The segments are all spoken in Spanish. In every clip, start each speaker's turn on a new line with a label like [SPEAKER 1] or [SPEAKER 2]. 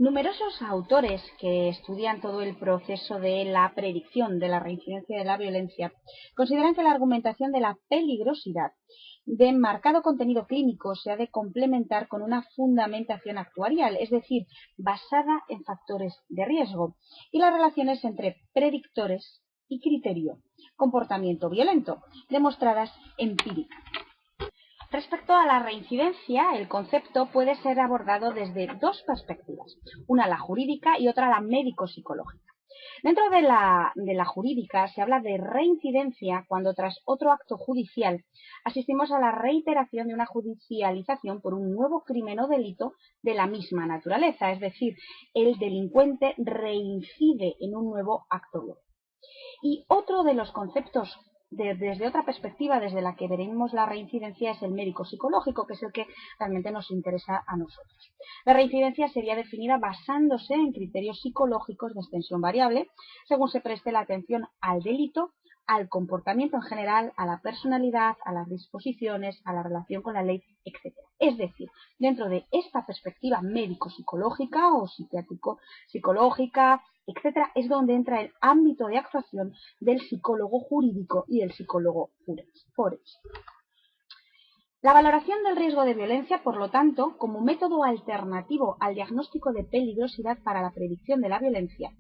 [SPEAKER 1] Numerosos autores que estudian todo el proceso de la predicción de la reincidencia de la violencia consideran que la argumentación de la peligrosidad de marcado contenido clínico se ha de complementar con una fundamentación actuarial, es decir, basada en factores de riesgo y las relaciones entre predictores y criterio, comportamiento violento, demostradas empíricamente. Respecto a la reincidencia, el concepto puede ser abordado desde dos perspectivas, una la jurídica y otra la médico-psicológica. Dentro de la jurídica se habla de reincidencia cuando tras otro acto judicial asistimos a la reiteración de una judicialización por un nuevo crimen o delito de la misma naturaleza, es decir, el delincuente reincide en un nuevo acto violento. Y otro de los conceptos desde otra perspectiva, desde la que veremos la reincidencia, es el médico-psicológico, que es el que realmente nos interesa a nosotros. La reincidencia sería definida basándose en criterios psicológicos de extensión variable, según se preste la atención al delito, al comportamiento en general, a la personalidad, a las disposiciones, a la relación con la ley, etc. Es decir, dentro de esta perspectiva médico-psicológica o psiquiátrico-psicológica, etc., es donde entra el ámbito de actuación del psicólogo jurídico y del psicólogo forense. La valoración del riesgo de violencia, por lo tanto, como método alternativo al diagnóstico de peligrosidad para la predicción de la violencia,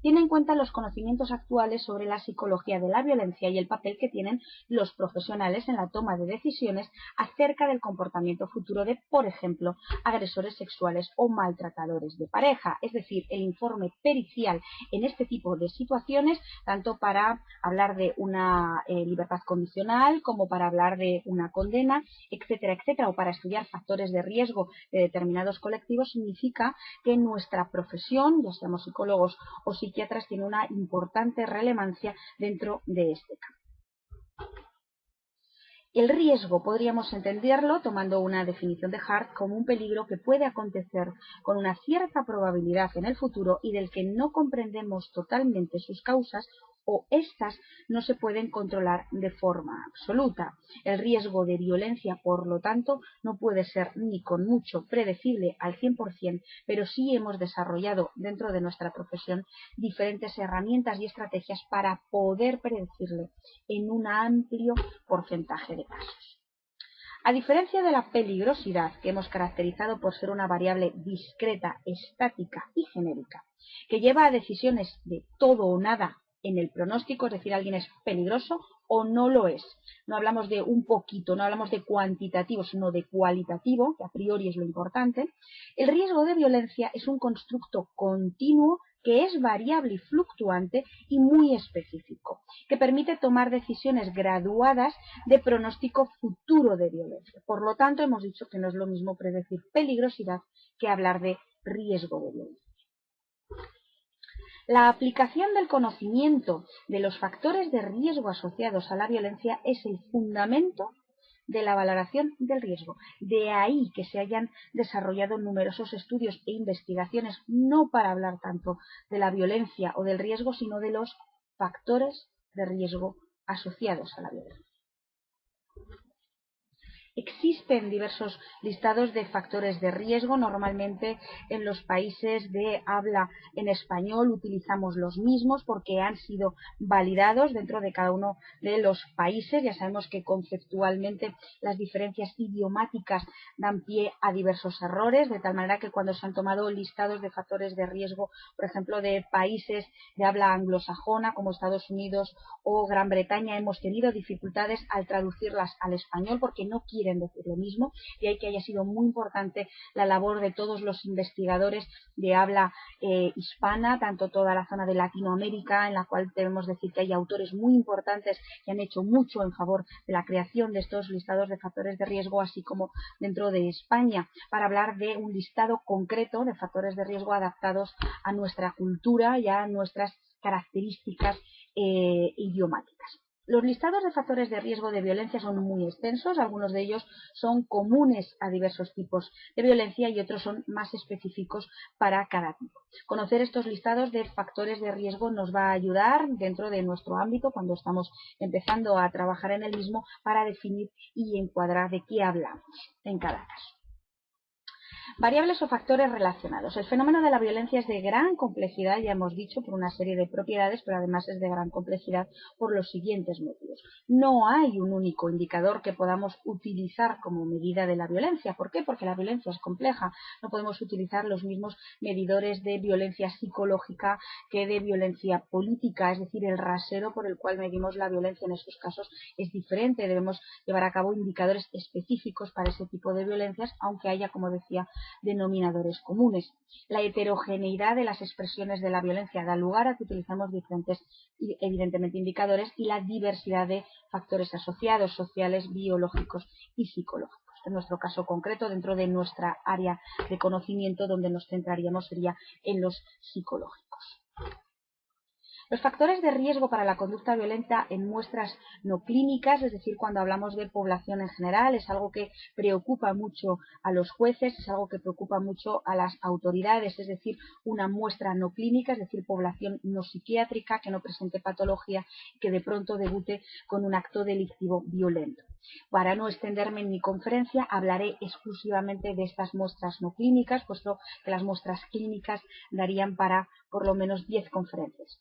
[SPEAKER 1] tiene en cuenta los conocimientos actuales sobre la psicología de la violencia y el papel que tienen los profesionales en la toma de decisiones acerca del comportamiento futuro de, por ejemplo, agresores sexuales o maltratadores de pareja, es decir, el informe pericial en este tipo de situaciones, tanto para hablar de una libertad condicional como para hablar de una condena, etcétera, etcétera, o para estudiar factores de riesgo de determinados colectivos, significa que nuestra profesión, ya seamos psicólogos o psiquiatras, tiene una importante relevancia dentro de este campo. El riesgo podríamos entenderlo, tomando una definición de Hart, como un peligro que puede acontecer con una cierta probabilidad en el futuro y del que no comprendemos totalmente sus causas o éstas no se pueden controlar de forma absoluta. El riesgo de violencia, por lo tanto, no puede ser ni con mucho predecible al 100%, pero sí hemos desarrollado dentro de nuestra profesión diferentes herramientas y estrategias para poder predecirle en un amplio porcentaje de casos. A diferencia de la peligrosidad, que hemos caracterizado por ser una variable discreta, estática y genérica, que lleva a decisiones de todo o nada en el pronóstico, es decir, alguien es peligroso o no lo es. No hablamos de un poquito, no hablamos de cuantitativo, sino de cualitativo, que a priori es lo importante. El riesgo de violencia es un constructo continuo que es variable y fluctuante y muy específico, que permite tomar decisiones graduadas de pronóstico futuro de violencia. Por lo tanto, hemos dicho que no es lo mismo predecir peligrosidad que hablar de riesgo de violencia. La aplicación del conocimiento de los factores de riesgo asociados a la violencia es el fundamento de la valoración del riesgo. De ahí que se hayan desarrollado numerosos estudios e investigaciones, no para hablar tanto de la violencia o del riesgo, sino de los factores de riesgo asociados a la violencia. Existen diversos listados de factores de riesgo. Normalmente en los países de habla en español utilizamos los mismos porque han sido validados dentro de cada uno de los países. Ya sabemos que conceptualmente las diferencias idiomáticas dan pie a diversos errores, de tal manera que cuando se han tomado listados de factores de riesgo, por ejemplo, de países de habla anglosajona como Estados Unidos o Gran Bretaña, hemos tenido dificultades al traducirlas al español porque no quieren decir lo mismo, y hay que haya sido muy importante la labor de todos los investigadores de habla hispana, tanto toda la zona de Latinoamérica, en la cual debemos decir que hay autores muy importantes que han hecho mucho en favor de la creación de estos listados de factores de riesgo, así como dentro de España, para hablar de un listado concreto de factores de riesgo adaptados a nuestra cultura y a nuestras características idiomáticas. Los listados de factores de riesgo de violencia son muy extensos, algunos de ellos son comunes a diversos tipos de violencia y otros son más específicos para cada tipo. Conocer estos listados de factores de riesgo nos va a ayudar dentro de nuestro ámbito cuando estamos empezando a trabajar en el mismo para definir y encuadrar de qué hablamos en cada caso. Variables o factores relacionados. El fenómeno de la violencia es de gran complejidad, ya hemos dicho, por una serie de propiedades, pero además es de gran complejidad por los siguientes motivos. No hay un único indicador que podamos utilizar como medida de la violencia. ¿Por qué? Porque la violencia es compleja. No podemos utilizar los mismos medidores de violencia psicológica que de violencia política, es decir, el rasero por el cual medimos la violencia en esos casos es diferente. Debemos llevar a cabo indicadores específicos para ese tipo de violencias, aunque haya, como decía, denominadores comunes. La heterogeneidad de las expresiones de la violencia da lugar a que utilizamos diferentes, evidentemente, indicadores y la diversidad de factores asociados, sociales, biológicos y psicológicos. En nuestro caso concreto, dentro de nuestra área de conocimiento, donde nos centraríamos sería en los psicológicos. Los factores de riesgo para la conducta violenta en muestras no clínicas, es decir, cuando hablamos de población en general, es algo que preocupa mucho a los jueces, es algo que preocupa mucho a las autoridades, es decir, una muestra no clínica, es decir, población no psiquiátrica, que no presente patología, que de pronto debute con un acto delictivo violento. Para no extenderme en mi conferencia, hablaré exclusivamente de estas muestras no clínicas, puesto que las muestras clínicas darían para por lo menos 10 conferencias.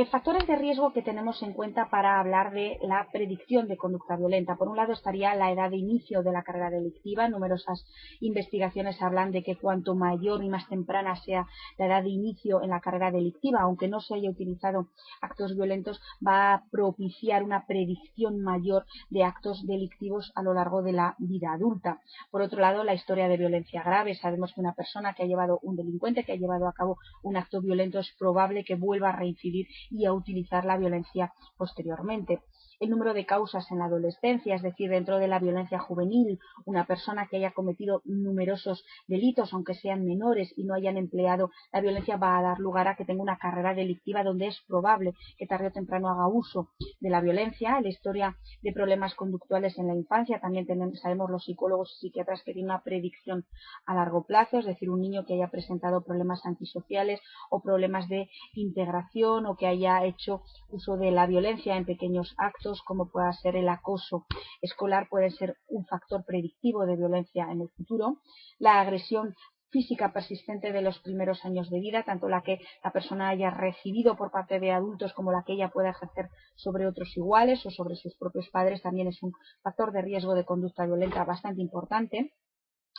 [SPEAKER 1] Factores de riesgo que tenemos en cuenta para hablar de la predicción de conducta violenta. Por un lado estaría la edad de inicio de la carrera delictiva. Numerosas investigaciones hablan de que cuanto mayor y más temprana sea la edad de inicio en la carrera delictiva, aunque no se haya utilizado actos violentos, va a propiciar una predicción mayor de actos delictivos a lo largo de la vida adulta. Por otro lado, la historia de violencia grave. Sabemos que una persona que ha llevado un delincuente, que ha llevado a cabo un acto violento, es probable que vuelva a reincidir y a utilizar la violencia posteriormente. El número de causas en la adolescencia, es decir, dentro de la violencia juvenil, una persona que haya cometido numerosos delitos, aunque sean menores y no hayan empleado la violencia, va a dar lugar a que tenga una carrera delictiva donde es probable que tarde o temprano haga uso de la violencia. La historia de problemas conductuales en la infancia, también sabemos los psicólogos y psiquiatras que tiene una predicción a largo plazo, es decir, un niño que haya presentado problemas antisociales o problemas de integración o que haya hecho uso de la violencia en pequeños actos, como pueda ser el acoso escolar, puede ser un factor predictivo de violencia en el futuro. La agresión física persistente de los primeros años de vida, tanto la que la persona haya recibido por parte de adultos como la que ella pueda ejercer sobre otros iguales o sobre sus propios padres, también es un factor de riesgo de conducta violenta bastante importante.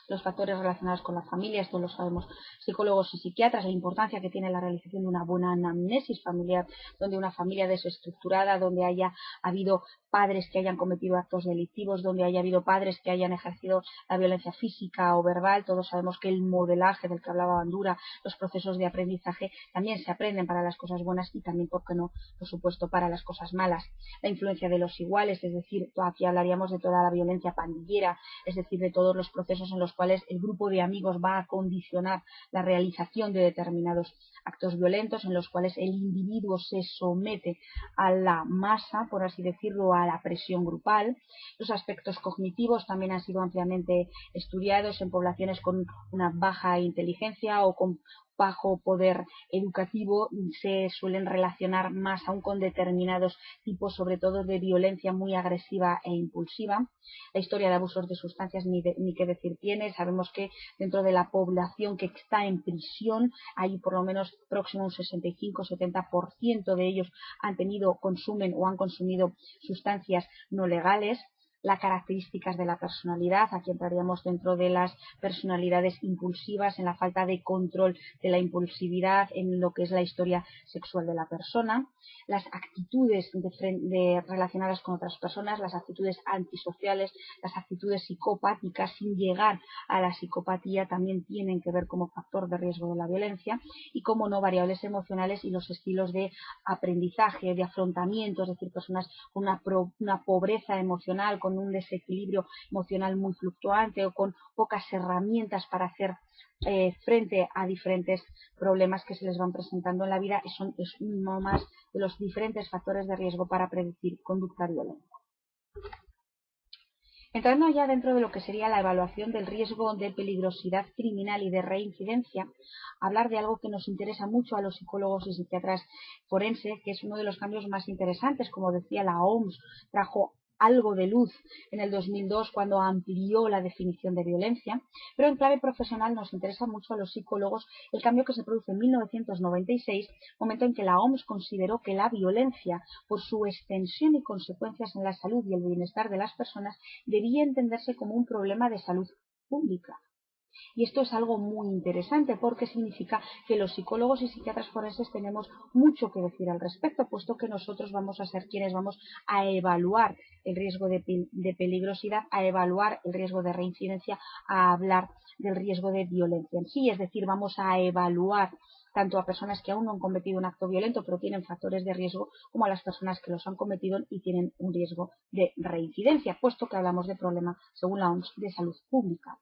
[SPEAKER 1] Los factores relacionados con la familia, esto lo sabemos psicólogos y psiquiatras, la importancia que tiene la realización de una buena anamnesis familiar, donde una familia desestructurada, donde haya habido padres que hayan cometido actos delictivos, donde haya habido padres que hayan ejercido la violencia física o verbal. Todos sabemos que el modelaje del que hablaba Bandura, los procesos de aprendizaje también se aprenden para las cosas buenas y también, por qué no, por supuesto, para las cosas malas. La influencia de los iguales, es decir, aquí hablaríamos de toda la violencia pandillera, es decir, de todos los procesos en los cuales el grupo de amigos va a condicionar la realización de determinados actos violentos, en los cuales el individuo se somete a la masa, por así decirlo, a la presión grupal. Los aspectos cognitivos también han sido ampliamente estudiados en poblaciones con una baja inteligencia o con bajo poder educativo, se suelen relacionar más aún con determinados tipos, sobre todo de violencia muy agresiva e impulsiva. La historia de abusos de sustancias ni qué decir tiene. Sabemos que dentro de la población que está en prisión hay por lo menos próximo a un 65-70% de ellos consumen o han consumido sustancias no legales. Las características de la personalidad, aquí entraríamos dentro de las personalidades impulsivas, en la falta de control de la impulsividad, en lo que es la historia sexual de la persona, las actitudes relacionadas con otras personas, las actitudes antisociales, las actitudes psicopáticas sin llegar a la psicopatía también tienen que ver como factor de riesgo de la violencia, y como no, variables emocionales y los estilos de aprendizaje, de afrontamiento, es decir, personas con una pobreza emocional, con un desequilibrio emocional muy fluctuante o con pocas herramientas para hacer frente a diferentes problemas que se les van presentando en la vida. Es uno más de los diferentes factores de riesgo para predecir conducta violenta. Entrando ya dentro de lo que sería la evaluación del riesgo de peligrosidad criminal y de reincidencia, hablar de algo que nos interesa mucho a los psicólogos y psiquiatras forenses, que es uno de los cambios más interesantes. Como decía, la OMS trajo algo de luz en el 2002 cuando amplió la definición de violencia, pero en clave profesional nos interesa mucho a los psicólogos el cambio que se produce en 1996, momento en que la OMS consideró que la violencia, por su extensión y consecuencias en la salud y el bienestar de las personas, debía entenderse como un problema de salud pública. Y esto es algo muy interesante porque significa que los psicólogos y psiquiatras forenses tenemos mucho que decir al respecto, puesto que nosotros vamos a ser quienes vamos a evaluar el riesgo de peligrosidad, a evaluar el riesgo de reincidencia, a hablar del riesgo de violencia en sí. Es decir, vamos a evaluar tanto a personas que aún no han cometido un acto violento pero tienen factores de riesgo, como a las personas que los han cometido y tienen un riesgo de reincidencia, puesto que hablamos de problema, según la OMS, de salud pública.